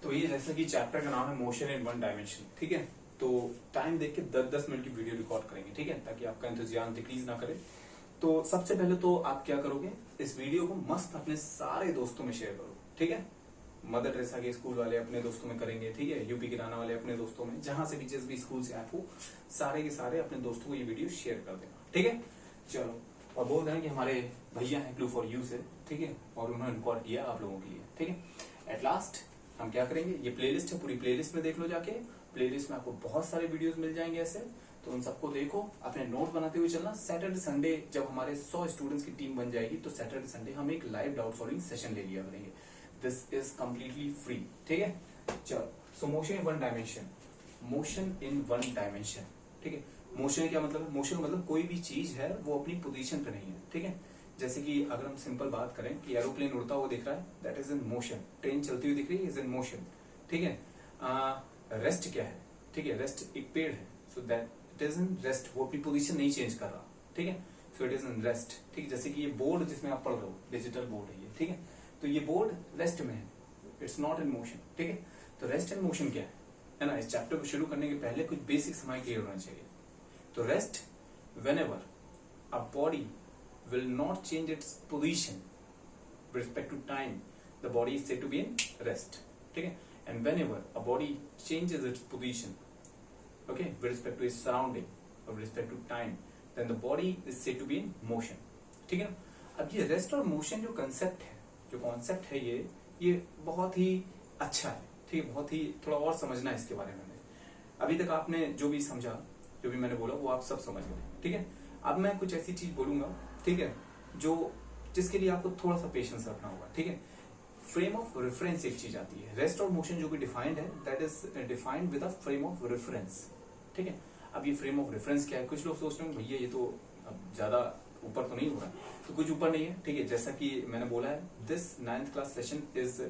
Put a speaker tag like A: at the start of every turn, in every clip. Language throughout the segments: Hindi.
A: तो ये जैसा कि चैप्टर का नाम है मोशन इन वन डायमेंशन, ठीक है। तो टाइम देख के 10-10 मिनट की वीडियो रिकॉर्ड करेंगे, ठीक है, ताकि आपका इंतजाम डिक्रीज ना करे। तो सबसे पहले तो आप क्या करोगे, इस वीडियो को मस्त अपने सारे दोस्तों में शेयर करो, ठीक है। मदर टेरेसा के स्कूल वाले अपने दोस्तों में करेंगे, ठीक है, यूपी किराना वाले अपने दोस्तों में, जहां से भी जिस भी स्कूल से आप हो, सारे के सारे अपने दोस्तों को ये वीडियो शेयर कर देना, ठीक है। चलो, और बोल रहे हैं कि हमारे भैया हैं ग्लू फॉर यू से, ठीक है, और उन्होंने रिकॉर्ड किया आप लोगों के लिए, ठीक है। एट लास्ट हम क्या करेंगे, ये प्लेलिस्ट है, पूरी प्लेलिस्ट में देख लो जाके। प्लेलिस्ट में आपको बहुत सारे वीडियोस मिल जाएंगे ऐसे, तो उन सबको देखो, अपने नोट बनाते हुए चलना। सैटरडे संडे जब हमारे 100 स्टूडेंट्स की टीम बन जाएगी, तो सैटरडे संडे हम एक लाइव डाउट सॉल्विंग सेशन ले लिया करेंगे। दिस इज कम्प्लीटली फ्री, ठीक है। चलो, सो motion in one dimension, motion in one dimension, ठीक है। मोशन क्या मतलब, मोशन मतलब कोई भी चीज है वो अपनी पोजीशन पे नहीं है, ठीक है। जैसे कि अगर हम सिंपल बात करें कि एरोप्लेन उड़ता हुआ दिख रहा है, that is in motion. Train चलती हुई दिख रही है, इज इन मोशन, ठीक है। रेस्ट क्या है, ठीक है, रेस्ट एक पेड़ है, so that it is in rest, वो अपनी पोजीशन नहीं चेंज कर रहा, ठीक है, so it is in rest, ठीक है। जैसे कि ये बोर्ड जिसमें आप पढ़ रहे हो, डिजिटल बोर्ड है ये, ठीक है, तो ये बोर्ड रेस्ट में है, इट्स नॉट इन मोशन, ठीक है। तो रेस्ट एंड मोशन क्या है ना। इस चैप्टर को शुरू करने के पहले कुछ बेसिक्स हमारे क्लियर होना चाहिए। तो rest, whenever a body will not change its position with respect to time, the body is said to be in rest, ठीक है। And whenever a body changes its position, okay, with respect to its surrounding or with respect to time, then the body is said to be in motion, ठीक है ना। अब ये रेस्ट और मोशन जो कंसेप्ट है, जो कॉन्सेप्ट है, ये बहुत ही अच्छा है, ठीक है, बहुत ही थोड़ा और समझना है इसके बारे में। अभी तक आपने जो भी समझा, जो भी मैंने बोला, वो आप सब समझ गए, ठीक है। अब मैं कुछ ऐसी चीज बोलूंगा, ठीक है, जो जिसके लिए आपको थोड़ा सा पेशेंस रखना होगा, ठीक है। फ्रेम ऑफ रेफरेंस एक चीज आती है, रेस्ट और मोशन जो भी डिफाइंड है, that is defined with a frame of reference, ठीक है। अब ये फ्रेम ऑफ रेफरेंस क्या है, कुछ लोग सोच रहे हैं भैया ये तो अब ज्यादा ऊपर तो नहीं हो रहा है, तो कुछ ऊपर नहीं है, ठीक है। जैसा कि मैंने बोला है, this 9th class session is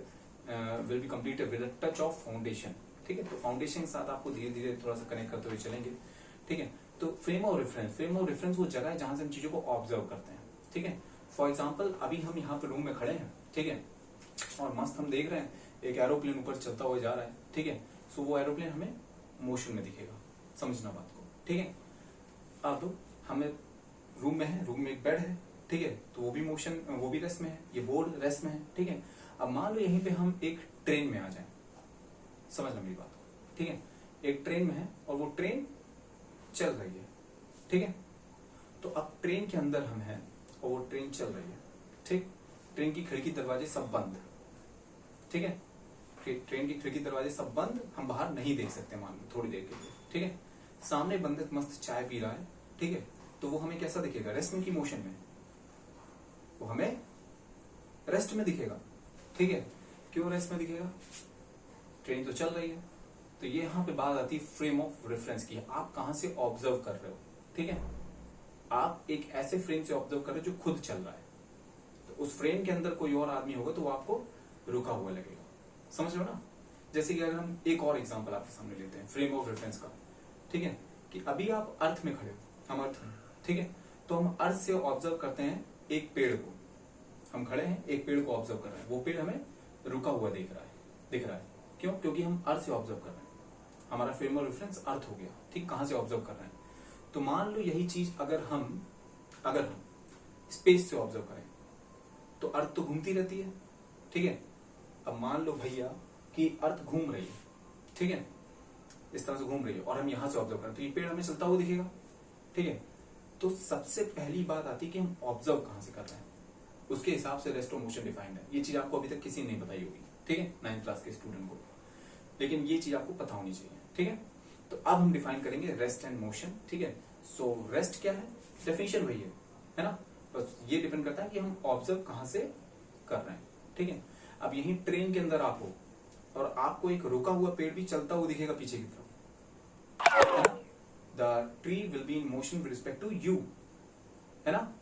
A: will be completed with a touch of foundation, ठीक है। तो फाउंडेशन के साथ आपको धीरे धीरे थोड़ा सा कनेक्ट करते हुए चलेंगे, ठीक है। तो फ्रेम ऑफ रेफरेंस वो जगह है जहां से हम चीजों को ऑब्जर्व करते हैं, ठीक है। फॉर एग्जांपल अभी हम यहाँ पे रूम में खड़े हैं, ठीक है, और मस्त हम देख रहे हैं एक एरोप्लेन ऊपर चलता हुआ जा रहा है, ठीक है। सो वो एरोप्लेन हमें मोशन में दिखेगा, समझना बात को, ठीक है। अब हमें रूम में है, रूम में एक बेड है, ठीक है, तो वो भी मोशन, वो भी रेस्ट में है, ये बोर्ड रेस्ट में है, ठीक है। अब मान लो यहीं पे हम एक ट्रेन में आ जाए, समझना मेरी बात को, ठीक है। एक ट्रेन में है और वो ट्रेन चल रही है, ठीक है। तो अब ट्रेन के अंदर हम हैं और वो ट्रेन चल रही है, ठीक। ट्रेन की खिड़की दरवाजे सब बंद, ठीक है, ट्रेन की खिड़की दरवाजे सब बंद, हम बाहर नहीं देख सकते मान लो थोड़ी देर के लिए, ठीक है। सामने बंदे मस्त चाय पी रहा है, ठीक है, तो वो हमें कैसा दिखेगा, रेस्ट में की मोशन में, वो हमें रेस्ट में दिखेगा, ठीक है। क्यों रेस्ट में दिखेगा, ट्रेन तो चल रही है। तो ये यहाँ पे बात आती है फ्रेम ऑफ रेफरेंस की, आप कहां से ऑब्जर्व कर रहे हो, ठीक है। आप एक ऐसे फ्रेम से ऑब्जर्व कर रहे हो जो खुद चल रहा है, तो उस फ्रेम के अंदर कोई और आदमी होगा तो वो आपको रुका हुआ लगेगा, समझ लो ना। जैसे कि अगर हम एक और एग्जांपल आपके सामने लेते हैं फ्रेम ऑफ रेफरेंस का, ठीक है, कि अभी आप अर्थ में खड़े हो, हम अर्थ में, ठीक है, तो हम अर्थ से ऑब्जर्व करते हैं एक पेड़ को, हम खड़े हैं एक पेड़ को ऑब्जर्व कर रहे हैं, वो पेड़ हमें रुका हुआ दिख रहा है, क्यों, क्योंकि हम अर्थ से ऑब्जर्व कर रहे हैं, हमारा फ्रेम ऑफ रेफरेंस अर्थ हो गया, ठीक, कहां से ऑब्जर्व कर रहे हैं। तो मान लो यही चीज अगर हम स्पेस से ऑब्जर्व करें, तो अर्थ तो घूमती रहती है, ठीक है। अब मान लो भैया कि अर्थ घूम रही है, ठीक है, इस तरह से घूम रही है, और हम यहां से ऑब्जर्व करें तो ये पेड़ हमें चलता हुआ दिखेगा, ठीक है। तो सबसे पहली बात आती है कि हम ऑब्जर्व कहां से कर रहे हैं, उसके हिसाब से रेस्ट और मोशन डिफाइंड है। ये चीज आपको अभी तक किसी ने नहीं बताई होगी, ठीक है, 9th क्लास के स्टूडेंट को, लेकिन ये चीज आपको पता होनी चाहिए, ठीक है। तो अब हम डिफाइन करेंगे रेस्ट एंड मोशन, ठीक है। सो रेस्ट क्या है, डेफिनेशन वही है ना, बस ये डिपेंड करता है कि हम ऑब्जर्व कहां से कर रहे हैं, ठीक है। अब यही ट्रेन के अंदर आप हो और आपको एक रुका हुआ पेड़ भी चलता हुआ दिखेगा पीछे की तरफ, the tree will be in motion with respect to you, है ना।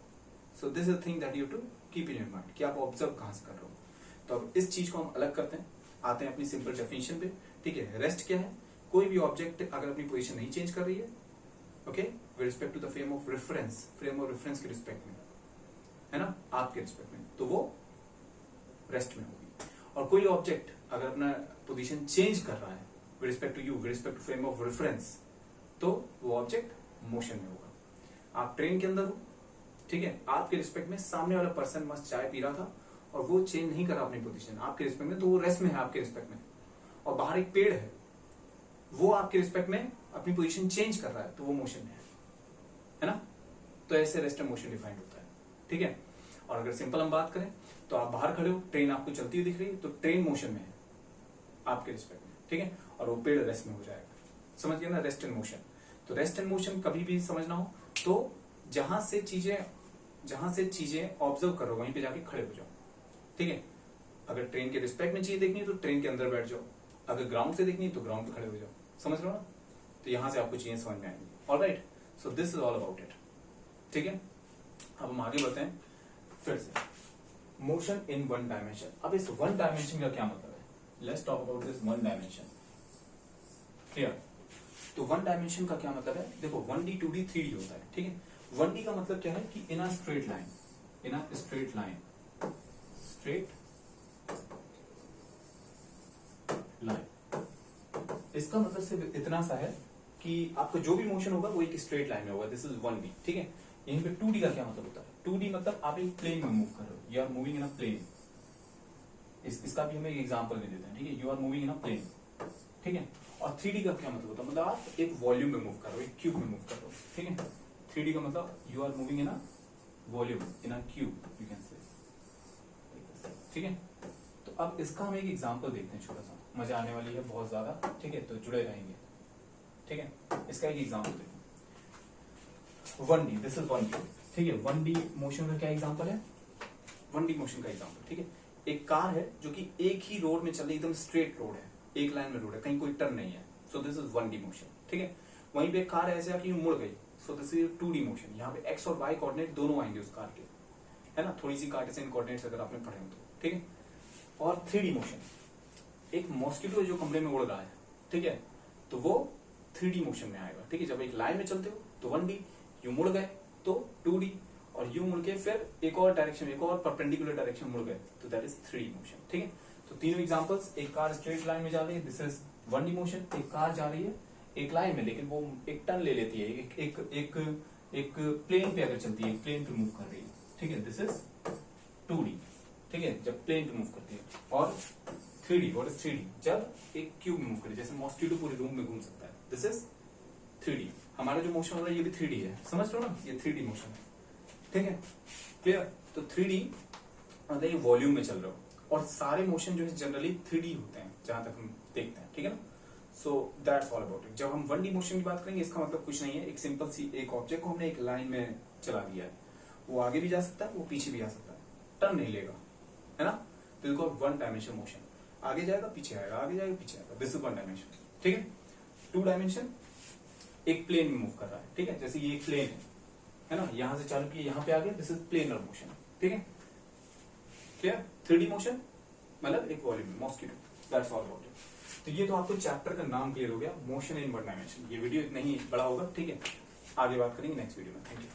A: So this is the thing that you to keep in your mind कि आप ऑब्जर्व कहां से कर रहे हो। तो अब इस चीज को हम अलग करते हैं, आते हैं अपनी सिंपल डेफिनेशन पे, ठीक है। रेस्ट क्या है, कोई भी ऑब्जेक्ट अगर अपनी पोजीशन नहीं चेंज कर रही है, okay, with respect to the frame of reference के रिस्पेक्ट में, है ना, आपके रिस्पेक्ट में, तो वो रेस्ट में होगी। और कोई ऑब्जेक्ट अगर अपना पोजीशन चेंज कर रहा है with respect to you, with respect to frame of reference, तो वो ऑब्जेक्ट मोशन में होगा। आप ट्रेन के अंदर हो, ठीक है, आपके रिस्पेक्ट में सामने वाला पर्सन मस्त चाय पी रहा था और वो चेंज नहीं कर रहा अपनी पोजीशन आपके रिस्पेक्ट में, तो वो रेस्ट में है आपके रिस्पेक्ट में। और बाहर एक पेड़ है, वो आपके रिस्पेक्ट में अपनी पोजीशन चेंज कर रहा है, तो वो मोशन में है ना। तो ऐसे रेस्ट एंड मोशन डिफाइंड होता है, ठीक है। और अगर सिंपल हम बात करें तो आप बाहर खड़े हो, ट्रेन आपको चलती हुई दिख रही है, तो ट्रेन मोशन में है आपके रिस्पेक्ट में, ठीक है, और वो पेड़ रेस्ट में हो जाएगा। समझ गए ना, रेस्ट एंड मोशन। तो रेस्ट एंड मोशन कभी भी समझना हो तो जहां से चीजें ऑब्जर्व करो वहीं पे जाके खड़े हो जाओ, ठीक है। अगर ट्रेन के रिस्पेक्ट में चीजें देखनी है तो ट्रेन के अंदर बैठ जाओ, अगर ग्राउंड से देखनी है तो ग्राउंड पे खड़े हो जाओ। समझ रहे हो ना, तो यहां से आपको चीजें समझ में आएंगी। Alright, so this is all about it, ठीक है। अब हम आगे बढ़ते हैं फिर से, मोशन इन वन डायमेंशन। अब इस वन डायमेंशन का क्या मतलब है, let's talk about this one dimension. Clear, तो वन डायमेंशन का क्या मतलब है, देखो 1D 2D 3D होता है, ठीक है। 1D का मतलब क्या है कि इन अ स्ट्रेट लाइन, इसका मतलब सिर्फ इतना सा है कि आपका जो भी मोशन होगा वो एक स्ट्रेट लाइन में होगा, दिस इज 1D, ठीक है। यहीं पे 2D का क्या मतलब होता है, 2D मतलब आप एक प्लेन में मूव कर रहे हो, you are moving in a plane. इसका भी हम एक एग्जांपल ले लेते हैं, ठीक है, you are moving in a plane, ठीक है। और 3D का क्या मतलब होता है, मतलब आप एक वॉल्यूम में मूव कर रहे हो, एक क्यूब में मूव कर रहे हो, ठीक है। 3D का मतलब you are moving in a volume, in a cube, you can say, ठीक है। तो अब इसका हम एक एग्जांपल देखते हैं, छोटा सा, मजा आने वाली है बहुत ज्यादा, ठीक है, तो जुड़े रहेंगे, ठीक है। इसका एक एग्जांपल देखते हैं, 1D, दिस इज 1D, ठीक है। 1D मोशन का क्या एग्जांपल है, 1D मोशन का एग्जांपल, ठीक है। एक कार है जो कि एक ही रोड में चल रही, एकदम स्ट्रेट रोड है, एक लाइन में रोड है, कहीं कोई टर्न नहीं है, सो दिस इज 1D मोशन, ठीक है। वहीं पे कार ऐसे आके मुड़ गई, सो दिस इज 2D मोशन। यहाँ पे एक्स और वाई कोऑर्डिनेट दोनों आएंगे उस कार के, है ना, थोड़ी सी कार्टेशियन कोऑर्डिनेट्स अगर आपने पढ़े हो तो, ठीक है। और 3D मोशन, एक मॉस्किटो जो कमरे में उड़ रहा है, ठीक है, तो वो 3D मोशन में आएगा, ठीक है। जब एक लाइन में चलते हो तो 1D, यू मुड़ गए तो 2D, और यू मुड़ के फिर एक और डायरेक्शन, एक और परपेंडिकुलर डायरेक्शन मुड़ गए, तो दैट इज 3D मोशन, ठीक है। तो तीनों एग्जांपल्स, एक कार स्ट्रेट लाइन में जा रही है, दिस इज 1D मोशन। एक कार जा रही है एक लाइन में, लेकिन वो एक टर्न ले लेती है, एक प्लेन पे अगर चलती है, एक प्लेन पे मूव कर रही है, ठीक है, दिस इज 2D, ठीक है, जब प्लेन पे मूव करती है। और 3D, व्हाट इज 3D, जब एक क्यूब में मूव करे, जैसे मॉस्किटो पूरे रूम में घूम सकता है, दिस इज 3D। हमारा जो मोशन हो रहा है ये भी 3D है, समझ रहे हो ना, ये 3D मोशन है, ठीक है, क्लियर। तो 3D मतलब ये वॉल्यूम में चल रहे हो, और सारे मोशन जो है जनरली 3D होते हैं जहां तक हम देखते हैं, ठीक है ना। So that's all about it. जब हम 1D मोशन की बात करेंगे, इसका मतलब कुछ नहीं है, एक सिंपल सी एक ऑब्जेक्ट को हमने एक लाइन में चला दिया है, वो आगे भी जा सकता है, वो पीछे भी आ सकता है, टर्न नहीं लेगा, है ना। तो इसको 1 डायमेंशन मोशन, आगे जाएगा पीछे आएगा, आगे जाएगा पीछे आएगा, दिस इज 1 डायमेंशन, ठीक है। 2 डायमेंशन, एक प्लेन में मूव कर रहा है, ठीक है, जैसे ये एक प्लेन है ना, यहां से चालू किया यहां पे आ गया, दिस इज प्लेनर मोशन, ठीक है, क्लियर। 3D मोशन मतलब एक वॉल्यूम में, mosquito, that's all about it. तो ये तो आपको चैप्टर का नाम क्लियर हो गया, मोशन इन वन डायमेंशन। ये वीडियो इतना ही बड़ा होगा, ठीक है, आगे बात करेंगे नेक्स्ट वीडियो में। Thank you.